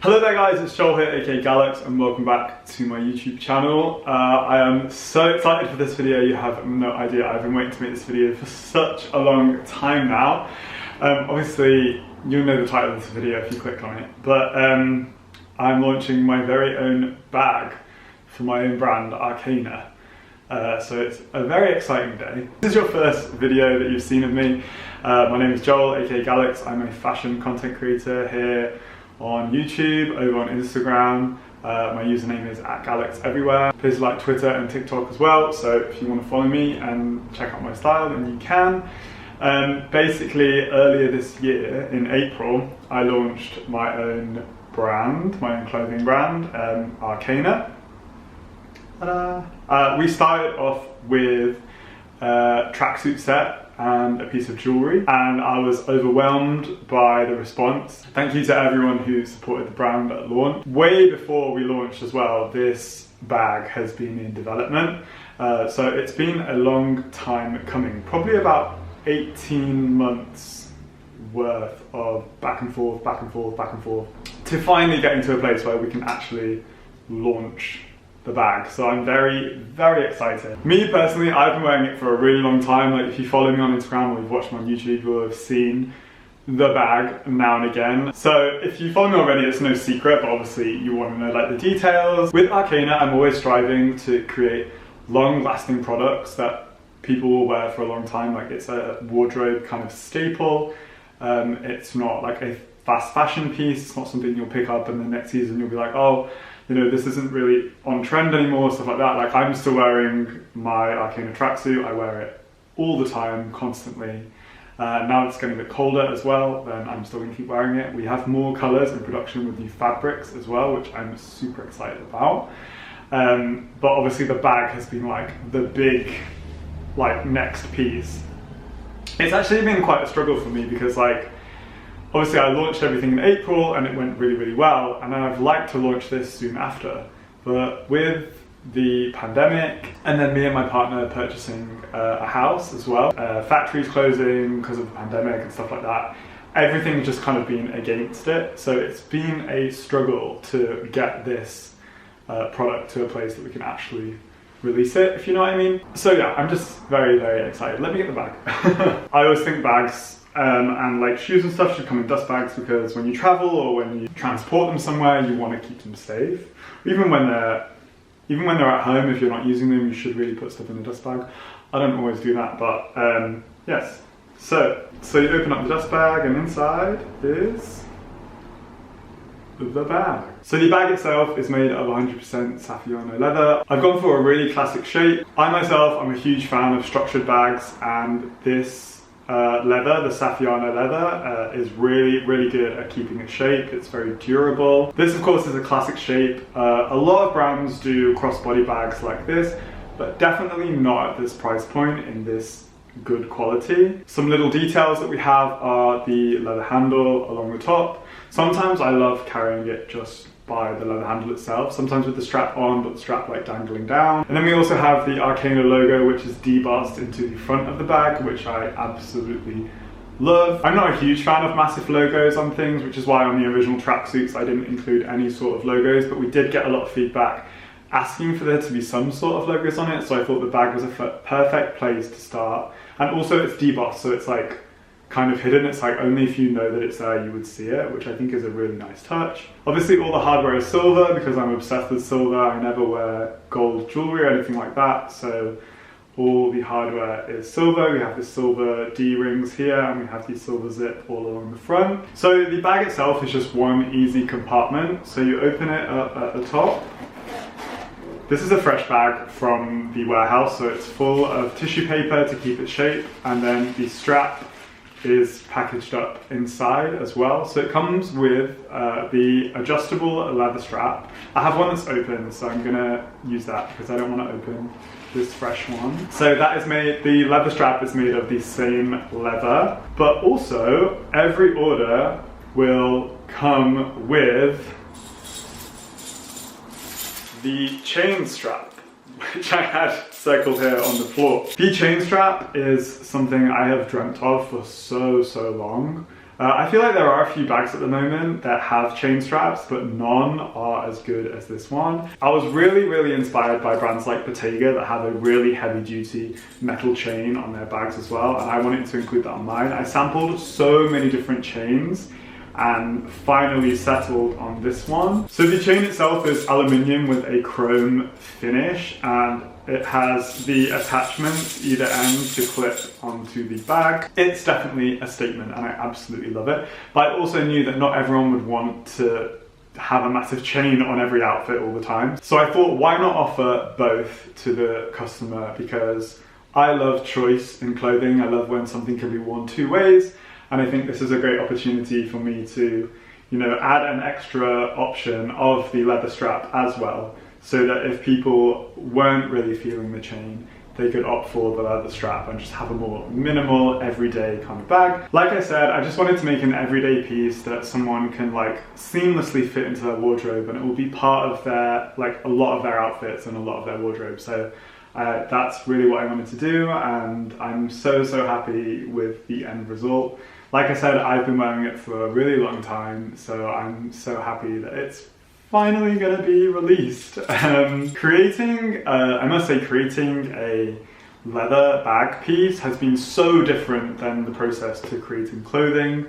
Hello there guys, it's Joel here, aka Gallucks, and welcome back to my YouTube channel. I am so excited for this video, you have no idea. I've been waiting to make this video for such a long time now. Obviously, you'll know the title of this video if you click on it, but I'm launching my very own bag for my own brand, Arcana. So it's a very exciting day. If this is your first video that you've seen of me, my name is Joel, aka Gallucks. I'm a fashion content creator here on YouTube, over on Instagram. My username is @Gallucks everywhere. Places like Twitter and TikTok as well, so if you want to follow me and check out my style, then you can. Basically, earlier this year, in April, I launched my own brand, my own clothing brand, Arcana. We started off with a tracksuit set and a piece of jewellery, and I was overwhelmed by the response. Thank you to everyone who supported the brand at launch. Way before we launched as well, this bag has been in development. So it's been a long time coming, probably about 18 months worth of back and forth, to finally getting to a place where we can actually launch the bag. So I'm very, very excited. Me personally, I've been wearing it for a really long time. Like if you follow me on Instagram or you've watched me on YouTube, you'll have seen the bag now and again. So if you follow me already, it's no secret, but obviously you want to know like the details. With Arcana, I'm always striving to create long-lasting products that people will wear for a long time. Like it's a wardrobe kind of staple. It's not like a fast fashion piece. It's not something you'll pick up and the next season you'll be like, oh, you know, this isn't really on trend anymore, stuff like that. Like I'm still wearing my Arcana tracksuit. I wear it all the time, constantly. Now it's getting a bit colder as well, then I'm still gonna keep wearing it. We have more colors in production with new fabrics as well, which I'm super excited about. But obviously the bag has been like the big, like next piece. It's actually been quite a struggle for me because like, obviously I launched everything in April and it went really, really well, and I'd like to launch this soon after. But with the pandemic, and then me and my partner purchasing a house as well, factories closing because of the pandemic and stuff like that, everything's just kind of been against it. So it's been a struggle to get this product to a place that we can actually release it, if you know what I mean. So yeah, I'm just very, very excited. Let me get the bag. I always think bags and like shoes and stuff should come in dust bags because when you travel or when you transport them somewhere, you want to keep them safe. Even when they're at home, if you're not using them, you should really put stuff in a dust bag. I don't always do that, but yes. So you open up the dust bag and inside is the bag. So the bag itself is made of 100% Safiano leather. I've gone for a really classic shape. I myself, I'm a huge fan of structured bags, and this leather, the Safiano leather, is really, really good at keeping its shape. It's very durable. This of course is a classic shape. A lot of brands do crossbody bags like this, but definitely not at this price point in this good quality. Some little details that we have are the leather handle along the top. Sometimes I love carrying it just by the leather handle itself, sometimes with the strap on, but the strap like dangling down. And then we also have the Arcana logo, which is debossed into the front of the bag, which I absolutely love. I'm not a huge fan of massive logos on things, which is why on the original tracksuits I didn't include any sort of logos, but we did get a lot of feedback asking for there to be some sort of logos on it, so I thought the bag was a perfect place to start. And also it's debossed, so it's like kind of hidden. It's like only if you know that it's there you would see it, which I think is a really nice touch. Obviously all the hardware is silver because I'm obsessed with silver. I never wear gold jewelry or anything like that, so all the hardware is silver. We have the silver D-rings here and we have the silver zip all along the front. So the bag itself is just one easy compartment. So you open it up at the top. This is a fresh bag from the warehouse, so it's full of tissue paper to keep its shape, and then the strap is packaged up inside as well. So it comes with the adjustable leather strap. I have one that's open, so I'm gonna use that because I don't want to open this fresh one. So that is made, the leather strap is made of the same leather, but also every order will come with the chain strap, which I had circled here on the floor. The chain strap is something I have dreamt of for so long. I feel like there are a few bags at the moment that have chain straps, but none are as good as this one. I was really inspired by brands like Bottega that have a really heavy duty metal chain on their bags as well, and I wanted to include that on mine. I sampled so many different chains and finally settled on this one. So the chain itself is aluminium with a chrome finish, and it has the attachment either end to clip onto the bag. It's definitely a statement and I absolutely love it. But I also knew that not everyone would want to have a massive chain on every outfit all the time. So I thought, why not offer both to the customer? Because I love choice in clothing. I love when something can be worn two ways. And I think this is a great opportunity for me to, add an extra option of the leather strap as well, so that if people weren't really feeling the chain, they could opt for the leather strap and just have a more minimal, everyday kind of bag. Like I said, I just wanted to make an everyday piece that someone can seamlessly fit into their wardrobe, and it will be part of their, a lot of their outfits and a lot of their wardrobe. So that's really what I wanted to do, and I'm so happy with the end result. Like I said, I've been wearing it for a really long time, so I'm so happy that it's finally gonna be released. Creating a leather bag piece has been so different than the process to creating clothing.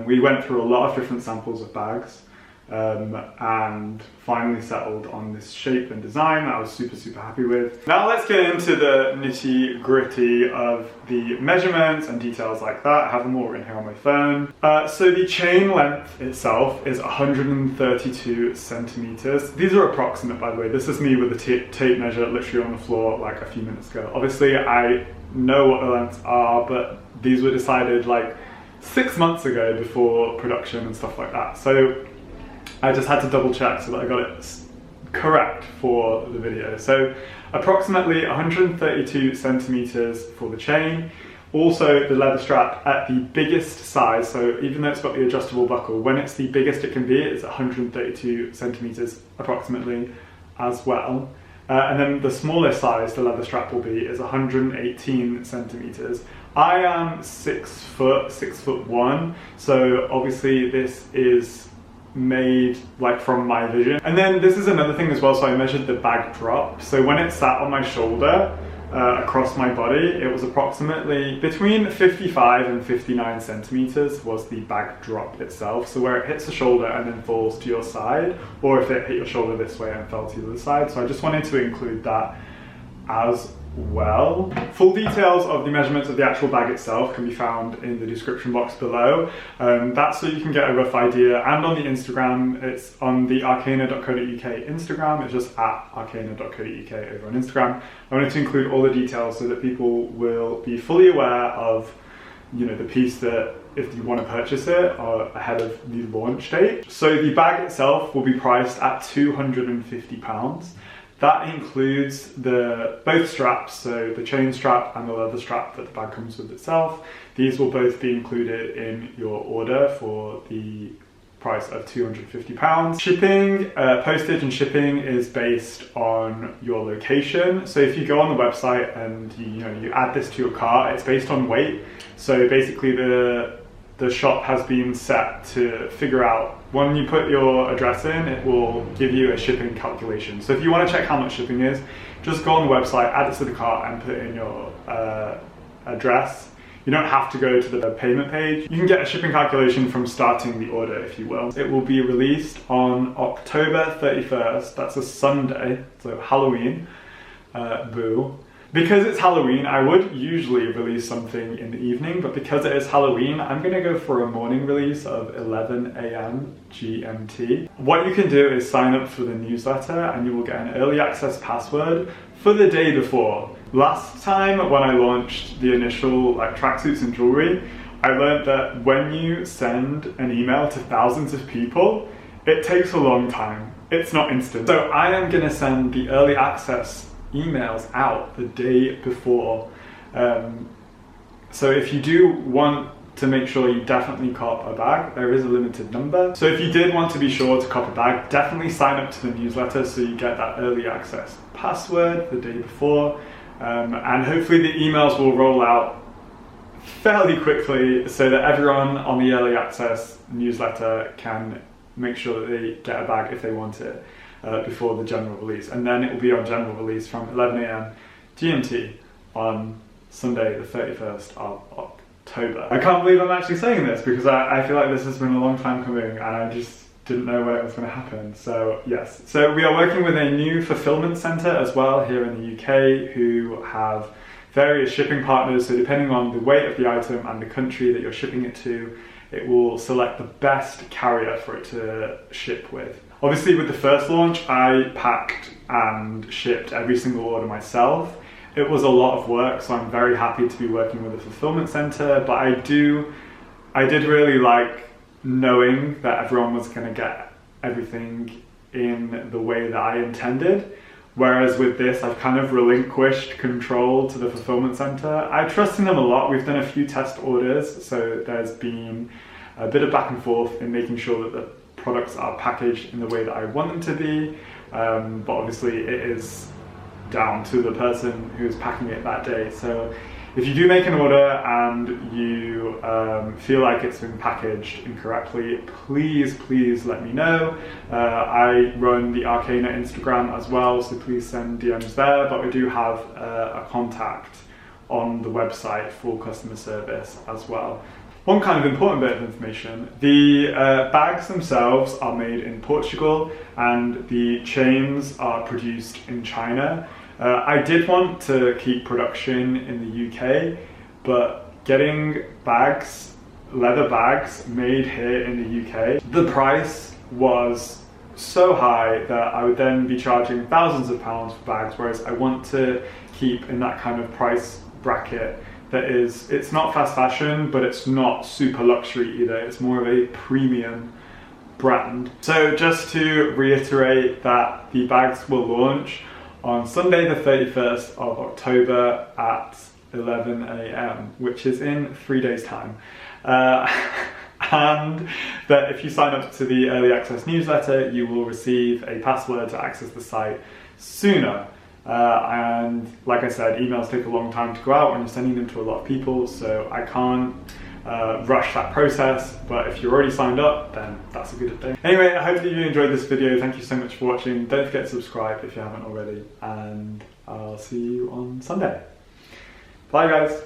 We went through a lot of different samples of bags, and finally settled on this shape and design that I was super happy with. Now let's get into the nitty gritty of the measurements and details like that. I have them all written here on my phone. So the chain length itself is 132 centimeters. These are approximate, by the way. This is me with the tape measure literally on the floor a few minutes ago. Obviously I know what the lengths are, but these were decided 6 months ago before production and stuff like that. So I just had to double check so that I got it correct for the video. So approximately 132 centimeters for the chain. Also the leather strap at the biggest size, so even though it's got the adjustable buckle, when it's the biggest it can be, it's 132 centimeters approximately as well. And then the smallest size the leather strap will be is 118 centimeters. I am 6 foot, 6'1", so obviously this is made from my vision. And then this is another thing as well, so I measured the bag drop. So when it sat on my shoulder across my body, it was approximately between 55 and 59 centimeters was the bag drop itself. So where it hits the shoulder and then falls to your side, or if it hit your shoulder this way and fell to the other side. So I just wanted to include that as well. Full details of the measurements of the actual bag itself can be found in the description box below. That's so you can get a rough idea, and on the Instagram, it's on the arcana.co.uk Instagram, it's just at arcana.co.uk over on Instagram. I wanted to include all the details so that people will be fully aware of the piece, that if you want to purchase it ahead of the launch date. So the bag itself will be priced at £250. That includes both straps, so the chain strap and the leather strap that the bag comes with itself. These will both be included in your order for the price of £250. Shipping, postage and shipping is based on your location. So if you go on the website and you add this to your cart, it's based on weight. So basically the shop has been set to figure out, when you put your address in, it will give you a shipping calculation. So if you want to check how much shipping is, just go on the website, add it to the cart and put in your address. You don't have to go to the payment page. You can get a shipping calculation from starting the order, if you will. It will be released on October 31st. That's a Sunday, so Halloween. Boo. Because it's Halloween, I would usually release something in the evening, but because it is Halloween, I'm gonna go for a morning release of 11 AM GMT. What you can do is sign up for the newsletter and you will get an early access password for the day before. Last time when I launched the initial tracksuits and jewelry, I learned that when you send an email to thousands of people, it takes a long time. It's not instant. So I am gonna send the early access emails out the day before. So if you do want to make sure you definitely cop a bag, there is a limited number. So if you did want to be sure to cop a bag, definitely sign up to the newsletter so you get that early access password the day before. And hopefully the emails will roll out fairly quickly so that everyone on the early access newsletter can make sure that they get a bag if they want it before the general release. And then it will be on general release from 11 AM GMT on Sunday the 31st of October. I can't believe I'm actually saying this because I feel like this has been a long time coming and I just didn't know when it was going to happen. So yes, so we are working with a new fulfillment center as well here in the UK who have various shipping partners. So depending on the weight of the item and the country that you're shipping it to, it will select the best carrier for it to ship with. Obviously with the first launch, I packed and shipped every single order myself. It was a lot of work, so I'm very happy to be working with a fulfillment center, but I did really like knowing that everyone was going to get everything in the way that I intended. Whereas with this, I've kind of relinquished control to the fulfillment center. I trust in them a lot. We've done a few test orders, so there's been a bit of back and forth in making sure that the products are packaged in the way that I want them to be. But obviously it is down to the person who's packing it that day. So if you do make an order and you feel like it's been packaged incorrectly, please let me know. I run the Arcana Instagram as well, so please send DMs there, but we do have a contact on the website for customer service as well. One kind of important bit of information, the bags themselves are made in Portugal and the chains are produced in China. I did want to keep production in the UK, but getting bags, leather bags made here in the UK, the price was so high that I would then be charging thousands of pounds for bags, whereas I want to keep in that kind of price bracket that is, it's not fast fashion, but it's not super luxury either. It's more of a premium brand. So just to reiterate that the bags will launch on Sunday the 31st of October at 11 AM, which is in 3 days time. And that if you sign up to the early access newsletter, you will receive a password to access the site sooner. And like I said, emails take a long time to go out when you're sending them to a lot of people, so I can't rush that process, but if you're already signed up, then that's a good thing. Anyway, I hope that you enjoyed this video. Thank you so much for watching. Don't forget to subscribe if you haven't already, and I'll see you on Sunday. Bye guys.